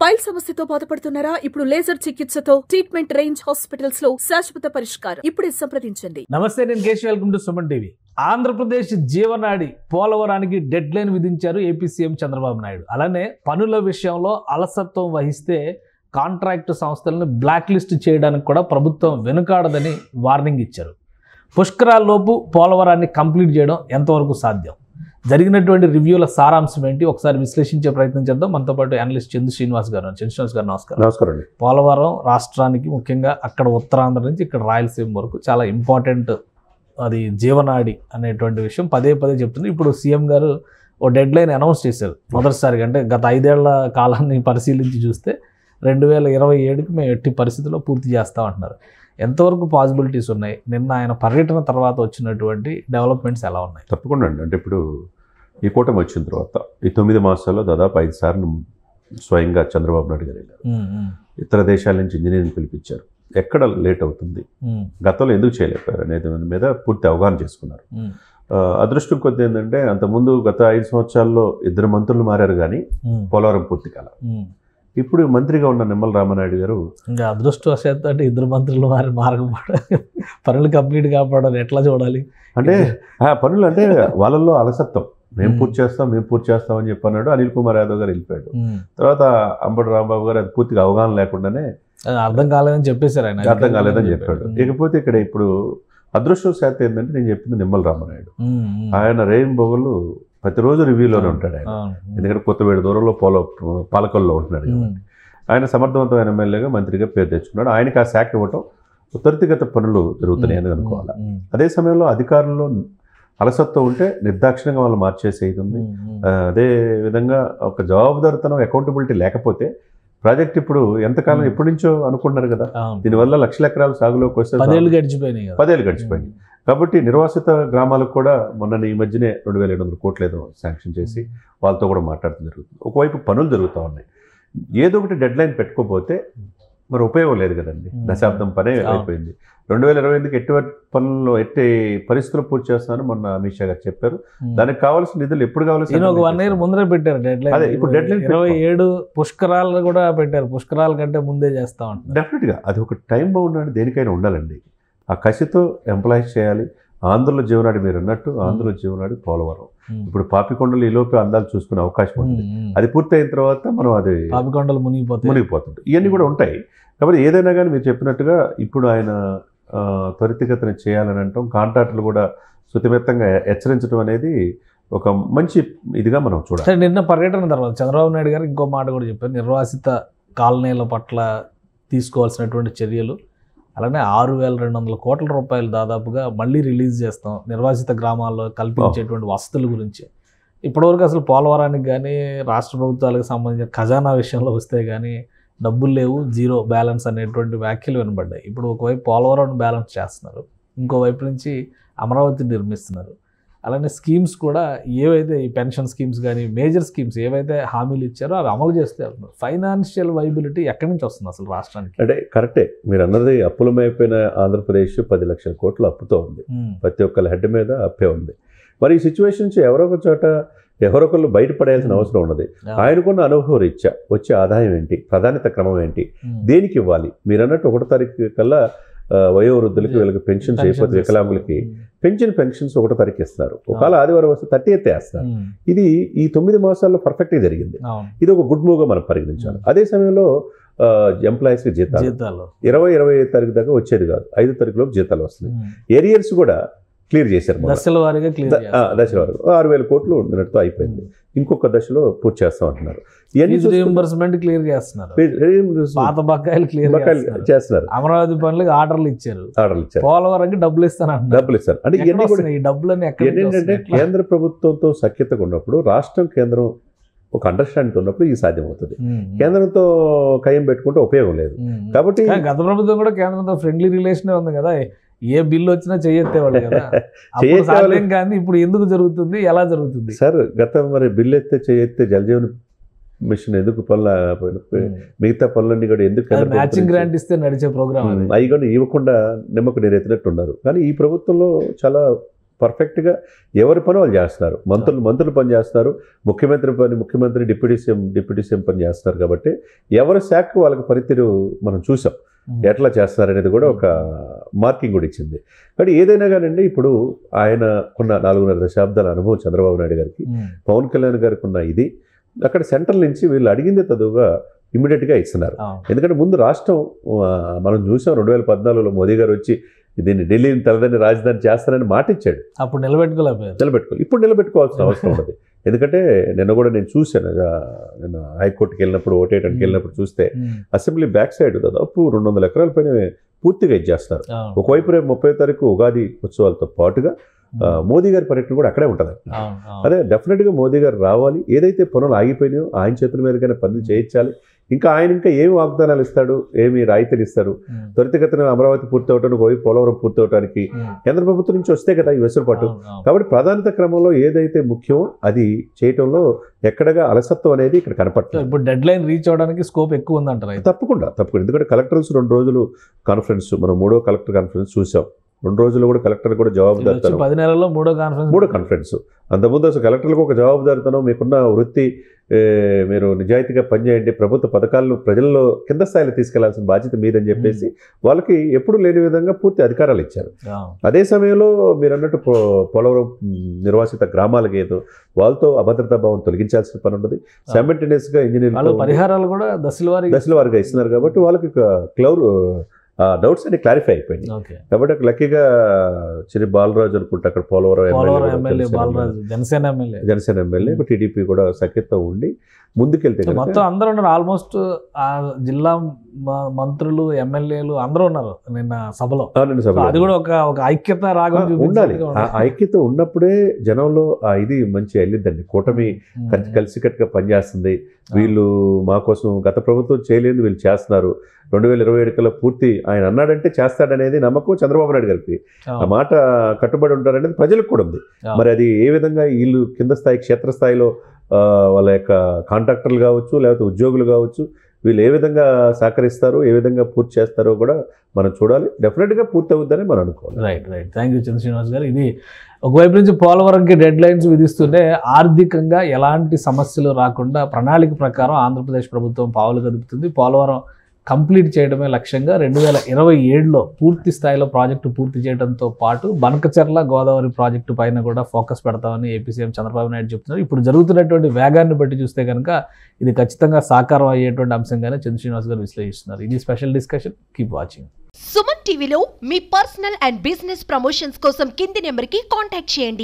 Pile సమస్యతో బాధపడుతున్నారా? ఇప్పుడు లేజర్ చికిత్సతో ట్రీట్మెంట్ రేంజ్ హాస్పిటల్స్ లో శాశ్వత పరిష్కారం. ఇప్పుడే సంప్రదించండి. నమస్తే, నేను Keshav. Welcome to Suman TV. Andhra Pradesh జీవనాడి పోలవరానికి డెడ్ లైన్ విధించారు ఏపీ సీఎం చంద్రబాబు నాయుడు. అలానే పనుల విషయంలో అలసత్వం వహిస్తే కాంట్రాక్టు సంస్థలను బ్లాక్ లిస్ట్ చేయడానికి కూడా ప్రభుత్వం వెనుకాడదని వార్నింగ్ ఇచ్చారు. పుష్కరాల్లోపు పోలవరాన్ని కంప్లీట్ చేయడం ఎంతవరకు సాధ్యం, జరిగినటువంటి రివ్యూల సారాంశం ఏంటి, ఒకసారి విశ్లేషించే ప్రయత్నం చేద్దాం. మనతో పాటు అనలిస్ట్ చందు శ్రీనివాస్ గారు. శ్రీనివాస్ గారు నమస్కారం. నమస్కారం అండి. పోలవరం రాష్ట్రానికి, ముఖ్యంగా అక్కడ ఉత్తరాంధ్ర నుంచి ఇక్కడ రాయలసీమ వరకు చాలా ఇంపార్టెంట్, అది జీవనాడి అనేటువంటి విషయం పదే పదే చెప్తుంది. ఇప్పుడు సీఎం గారు ఓ డెడ్ లైన్ అనౌన్స్ చేశారు మొదటిసారిగా. అంటే గత 5 ఏళ్ల కాలాన్ని పరిశీలించి చూస్తే 2027కి మేము ఎట్టి పరిస్థితుల్లో పూర్తి చేస్తామంటున్నారు. ఎంతవరకు పాసిబిలిటీస్ ఉన్నాయి? నిన్న ఆయన పర్యటన తర్వాత వచ్చినటువంటి డెవలప్మెంట్స్ ఎలా ఉన్నాయి? తప్పకుండా అండి. అంటే ఇప్పుడు ఈ కూటమి వచ్చిన తర్వాత ఈ 9 మాసాల్లో దాదాపు 5 సార్లు స్వయంగా చంద్రబాబు నాయుడు గారు వెళ్ళారు. ఇతర దేశాల నుంచి ఇంజనీరింగ్ పిలిపించారు. ఎక్కడ లేట్ అవుతుంది, గతంలో ఎందుకు చేయలేకపోయారు అనేది దాని మీద పూర్తి అవగాహన చేసుకున్నారు. అదృష్టం కొద్ది ఏంటంటే అంతకుముందు గత 5 సంవత్సరాల్లో 2 మంత్రులు మారారు, కానీ పోలవరం పూర్తి కాల. ఇప్పుడు మంత్రిగా ఉన్న నిమ్మల రామానాయుడు గారు ఇంకా అదృష్టవశాత్తు అంటే 2 మంత్రులు మారకపోవడం, పనులు కంప్లీట్ కాపాడాలి ఎట్లా చూడాలి అంటే పనులు అంటే వాళ్ళల్లో అలసత్వం. మేము పూర్తి చేస్తాం అని చెప్పి అన్నాడు. అనిల్ కుమార్ యాదవ్ గారు వెళ్ళిపోయాడు. తర్వాత అంబటి రాంబాబు గారు అది పూర్తిగా అవగాహన లేకుండానే అర్థం కాలేదని చెప్పేశారు. ఆయన అర్థం కాలేదని చెప్పాడు. ఇకపోతే ఇక్కడ ఇప్పుడు అదృష్టవశాత్తు ఏంటంటే నేను చెప్పింది నిమ్మల రామానాయుడు. ఆయన రేయింబొగలు ప్రతిరోజు రివ్యూలోనే ఉంటాడు ఆయన. ఎందుకంటే కొత్తవేడు దూరంలో పాలకొల్లో ఉంటున్నాడు. ఆయన సమర్థవంతమైన ఎమ్మెల్యేగా, మంత్రిగా పేరు తెచ్చుకున్నాడు. ఆయనకి ఆ శాఖ ఇవ్వటం త్వరితగత పనులు జరుగుతున్నాయని అనుకోవాలి. అదే సమయంలో అధికారుల్లో అలసత్వం ఉంటే నిర్దాక్షిణంగా వాళ్ళు మార్చేసేది ఉంది. అదే విధంగా ఒక జవాబుదారితనం, అకౌంటబిలిటీ లేకపోతే ప్రాజెక్ట్ ఇప్పుడు ఎంతకాలం ఎప్పటి నుంచో అనుకుంటున్నారు కదా, దీనివల్ల లక్షల ఎకరాలు సాగులోకి వస్తే 10 ఏళ్ళు గడిచిపోయినాయి. కాబట్టి నిర్వాసిత గ్రామాలకు కూడా మొన్న ఈ మధ్యనే 2700 కోట్లు ఏదో శాంక్షన్ చేసి వాళ్ళతో కూడా మాట్లాడటం జరుగుతుంది. ఒకవైపు పనులు జరుగుతూ ఉన్నాయి. ఏదో ఒకటి డెడ్ లైన్ పెట్టుకోపోతే మరి ఉపయోగం లేదు కదండి. దశాబ్దం పనే అయిపోయింది. 2028కి ఎట్టి పరిస్థితులు పూర్తి చేస్తానని మొన్న అమిత్ షా గారు చెప్పారు. దానికి కావాల్సిన నిధులు ఎప్పుడు కావాల్సిన 1 year ముందరే పెట్టారు డెడ్ లైన్. అదే ఇప్పుడు డెడ్ లైన్ 27 పుష్కరాలు కూడా పెట్టారు. పుష్కరాల కంటే ముందే చేస్తా ఉంటారు. డెఫినెట్గా అది ఒక టైం బౌండ్ అని దేనికైనా ఉండాలండి. ఆ కసితో ఎంప్లాయ్ చేయాలి. ఆంధ్రలో జీవనాడి మీరు అన్నట్టు, ఆంధ్రలో జీవనాడి పోలవరం. ఇప్పుడు పాపికొండలు ఈలోపు అందాలు చూసుకునే అవకాశం ఉంటుంది. అది పూర్తయిన తర్వాత మనం అది పాపికొండలు మునిగిపోతుంటాయి. ఇవన్నీ కూడా ఉంటాయి. కాబట్టి ఏదైనా కానీ మీరు చెప్పినట్టుగా ఇప్పుడు ఆయన త్వరితగతిన చేయాలని అంటాం. కాంట్రాక్టులు కూడా శుతిమెత్తంగా హెచ్చరించడం అనేది ఒక మంచి ఇదిగా మనం చూడాలి. నిన్న పర్యటన తర్వాత చంద్రబాబు నాయుడు గారు ఇంకో మాట కూడా చెప్పారు. నిర్వాసిత కాలనీల పట్ల తీసుకోవాల్సినటువంటి చర్యలు, అలానే 6200 కోట్ల రూపాయలు దాదాపుగా మళ్ళీ రిలీజ్ చేస్తాం నిర్వాసిత గ్రామాల్లో కల్పించేటువంటి వసతుల గురించి. ఇప్పటివరకు అసలు పోలవరానికి కానీ రాష్ట్ర ప్రభుత్వాలకు సంబంధించిన ఖజానా విషయంలో వస్తే కానీ డబ్బులు లేవు, జీరో బ్యాలెన్స్ అనేటువంటి వ్యాఖ్యలు వినబడ్డాయి. ఇప్పుడు ఒకవైపు పోలవరం బ్యాలెన్స్ చేస్తున్నారు, ఇంకోవైపు నుంచి అమరావతి నిర్మిస్తున్నారు. అలానే స్కీమ్స్ కూడా ఏవైతే ఈ పెన్షన్ స్కీమ్స్ కానీ మేజర్ స్కీమ్స్ ఏవైతే హామీలు ఇచ్చారో అవి అమలు చేస్తే వెళ్తున్నారు. ఫైనాన్షియల్ వైబిలిటీ ఎక్కడి నుంచి వస్తుంది అసలు రాష్ట్రానికి? అంటే కరెక్టే మీరు అన్నది. అప్పులమైపోయిన ఆంధ్రప్రదేశ్ 10 లక్షల కోట్ల అప్పుతో ఉంది. ప్రతి ఒక్కరి హెడ్ మీద అప్పే ఉంది. మరి ఈ సిచ్యువేషన్ నుంచి ఎవరొక చోట ఎవరొకళ్ళు బయటపడాల్సిన అవసరం ఉన్నది. ఆయనకున్న అనుభవం రీత్యా వచ్చే ఆదాయం ఏంటి, ప్రాధాన్యత క్రమం ఏంటి, దేనికి ఇవ్వాలి? మీరు అన్నట్టు 1వ తారీఖు కల్లా వయోవృద్ధులకి వీళ్ళకి పెన్షన్స్ అయిపోతే, వికలాంగులకి పెన్షన్స్ 1వ తారీఖు ఇస్తున్నారు. ఒకవేళ ఆదివారం వస్తే 30th వేస్తున్నారు. ఇది ఈ 9 మాసాల్లో పర్ఫెక్ట్గా జరిగింది. ఇది ఒక గుడ్ మూవ్గా మనం పరిగణించాలి. అదే సమయంలో ఎంప్లాయీస్కి జీతాలు 20-25 తారీఖు దాకా వచ్చేది కాదు, 5వ తారీఖులోపు జీతాలు వస్తున్నాయి. ఏరియర్స్ కూడా క్లియర్ చేశారు. దశల వారీగా 6000 కోట్లు నిన్నటితో అయిపోయింది. ఇంకొక దశలో పూర్తి చేస్తాం అంటున్నారు. రీయింబర్స్మెంట్ క్లియర్ చేస్తున్నారు, పాత బకాయిలు క్లియర్ చేస్తున్నారు. అమరావతి పనులకు ఆర్డర్లు ఇచ్చారు. పోలవరంకి డబ్బులు ఇస్తారు. అంటే ఇవన్నీ కూడా ఈ డబ్బులన్నీ ఏంటంటే కేంద్ర ప్రభుత్వంతో సఖ్యతగా ఉన్నప్పుడు, రాష్ట్రం కేంద్రం ఒక అండర్స్టాండింగ్ ఉన్నప్పుడు ఇది సాధ్యమవుతుంది. కేంద్రంతో కయ్యం పెట్టుకుంటే ఉపయోగం లేదు. కాబట్టి గత ప్రభుత్వం కూడా కేంద్రంతో ఫ్రెండ్లీ రిలేషనే ఉంది కదా. ఏ బిల్లు వచ్చినా చేయెత్తేవాళ్ళు కదా. కానీ ఇప్పుడు ఎందుకు జరుగుతుంది, ఎలా జరుగుతుంది సార్? గతం మరి బిల్లు చేయెత్తే జలజీవన్ మిషన్ ఎందుకు మిగతా పనులన్నీ కూడా ఎందుకు మ్యాచింగ్ గ్రాంట్ ఇస్తే నడిచే ప్రోగ్రామ్ అవి కూడా ఇవ్వకుండా నిమ్మకు నీరెత్తినట్టు ఉన్నారు. కానీ ఈ ప్రభుత్వంలో చాలా పర్ఫెక్ట్గా ఎవరి పని వాళ్ళు చేస్తున్నారు. మంత్రులు పని చేస్తున్నారు, ముఖ్యమంత్రి డిప్యూటీ సీఎం పని చేస్తున్నారు. కాబట్టి ఎవరి శాఖకు వాళ్ళకి పనితీరు మనం చూసాం, ఎట్లా చేస్తున్నారనేది కూడా ఒక మార్కింగ్ కూడా ఇచ్చింది. కానీ ఏదైనా కానండి, ఇప్పుడు ఆయన కొన్న 4.5 దశాబ్దాల అనుభవం చంద్రబాబు నాయుడు గారికి, పవన్ కళ్యాణ్ గారికి ఉన్న ఇది అక్కడ సెంట్రల్ నుంచి వీళ్ళు అడిగిందే తదువుగా ఇమ్మీడియట్గా ఇస్తున్నారు. ఎందుకంటే ముందు రాష్ట్రం మనం చూసాం 2014లో మోదీ గారు వచ్చి దీన్ని ఢిల్లీని తలదని రాజధాని చేస్తారని మాట ఇచ్చాడు. అప్పుడు నిలబెట్టుకోవాలి. ఇప్పుడు నిలబెట్టుకోవాల్సిన అవసరం ఉన్నది. ఎందుకంటే నిన్న కూడా నేను చూశాను, నేను హైకోర్టుకి వెళ్ళినప్పుడు ఓటేయడానికి వెళ్ళినప్పుడు చూస్తే అసెంబ్లీ బ్యాక్ సైడ్ దాదాపు 200 ఎకరాల పైన పూర్తిగా ఇచ్చేస్తారు. ఒకవైపు రేపు 30వ తారీఖు ఉగాది ఉత్సవాలతో పాటుగా మోదీ గారి పర్యటన కూడా అక్కడే ఉంటుంది. అదే డెఫినెట్గా మోదీ గారు రావాలి. ఏదైతే పనులు ఆగిపోయినాయో ఆయన చేతుల మీదగానే పనులు చేయించాలి. ఇంకా ఏమి వాగ్దానాలు ఇస్తాడు, ఏమి రాయితీలు ఇస్తారు. త్వరితగతిన అమరావతి పూర్తి అవడానికి, పోలవరం పూర్తి అవడానికి కేంద్ర ప్రభుత్వం నుంచి వస్తే కదా ఈ వెసులుబాటు. కాబట్టి ప్రాధాన్యత క్రమంలో ఏదైతే ముఖ్యమో అది చేయటంలో ఎక్కడగా అలసత్వం అనేది ఇక్కడ కనపడుతుంది. ఇప్పుడు డెడ్ లైన్ రీచ్ అవడానికి స్కోప్ ఎక్కువ ఉందంటారు. తప్పకుండా. ఎందుకంటే కలెక్టర్స్ 2 రోజులు కాన్ఫరెన్స్, మనం 3వ కలెక్టర్ కాన్ఫరెన్స్ చూసాం. 2 రోజులు కూడా కలెక్టర్ కూడా జవాబుదారితనం, 10 నెలల్లో 3వ కాన్ఫరెన్స్. అంతకుముందు అసలు కలెక్టర్లకు ఒక జవాబుదారితనం, మీకున్న వృత్తి, మీరు నిజాయితీగా పనిచేయండి, ప్రభుత్వ పథకాలను ప్రజల్లో కింద స్థాయిలో తీసుకెళ్లాల్సిన బాధ్యత మీదని చెప్పేసి వాళ్ళకి ఎప్పుడు లేని విధంగా పూర్తి అధికారాలు ఇచ్చారు. అదే సమయంలో మీరు అన్నట్టు పోలవరం నిర్వాసిత గ్రామాలకి ఏదో వాళ్ళతో అభద్రతా భావం తొలగించాల్సిన పని ఉన్నది. సైమల్టేనియస్గా ఇంజనీరింగ్ పరిహారాలు కూడా దశల వారీగా ఇస్తున్నారు. కాబట్టి వాళ్ళకి డౌట్స్ అన్ని క్లారిఫై అయిపోయింది. కాబట్టి లక్కీగా శ్రీ బాలరాజు అనుకుంటే అక్కడ Polavaram MLA Janasena MLA TDP కూడా సఖ్యత ఉండి ముందుకెళ్తే మొత్తం అందరూ ఉన్నారు. ఆల్మోస్ట్ ఆ జిల్లా మంత్రులు, ఎమ్మెల్యేలు అందరూ ఉన్నారు నిన్న సభలో. అది కూడా ఒక ఐక్యత రాగం ఉండాలి. ఆ ఐక్యత ఉన్నప్పుడే జనంలో ఇది మంచి వెళ్ళిద్దండి. కూటమి కలిసికట్టుగా పనిచేస్తుంది. వీళ్ళు మా కోసం గత ప్రభుత్వం చేయలేదు, వీళ్ళు చేస్తున్నారు. 2027 కల్లా పూర్తి ఆయన అన్నాడంటే చేస్తాడనేది నమ్మకం చంద్రబాబు నాయుడు గారికి. ఆ మాట కట్టుబడి ఉంటారనేది ప్రజలకు కూడా ఉంది. మరి అది ఏ విధంగా వీళ్ళు కింద స్థాయి, క్షేత్రస్థాయిలో వాళ్ళ యొక్క కాంట్రాక్టర్లు కావచ్చు, లేకపోతే ఉద్యోగులు కావచ్చు, వీళ్ళు ఏ విధంగా సహకరిస్తారో, ఏ విధంగా పూర్తి చేస్తారో కూడా మనం చూడాలి. డెఫినెట్గా పూర్తి అవుతుందని మనం అనుకోవాలి. రైట్. థ్యాంక్ యూ చంద్ర శ్రీనివాస్ గారు. ఇది ఒకవైపు నుంచి పోలవరంకి డెడ్ లైన్స్ విధిస్తుంటే ఆర్థికంగా ఎలాంటి సమస్యలు రాకుండా ప్రణాళిక ప్రకారం ఆంధ్రప్రదేశ్ ప్రభుత్వం పావులు కదుపుతుంది. పోలవరం కంప్లీట్ చేయడమే లక్ష్యంగా 2027లో పూర్తి స్థాయిలో ప్రాజెక్టు పూర్తి చేయడంతో పాటు బనకచెర్ల గోదావరి ప్రాజెక్టు పైన కూడా ఫోకస్ పెడతామని ఏపీ సీఎం చంద్రబాబు నాయుడు చెప్తున్నారు. ఇప్పుడు జరుగుతున్నటువంటి వేగాన్ని బట్టి చూస్తే కనుక ఇది ఖచ్చితంగా సాకారం అయ్యేటువంటి అంశంగానే చంద్ర శ్రీనివాస్ గారు విశ్లేషిస్తున్నారు. ఇది special discussion. Keep watching. Suman టీవీలో మీ పర్సనల్ అండ్ బిజినెస్ ప్రమోషన్స్ కోసం కింది నెంబర్కి కాంటాక్ట్ చేయండి.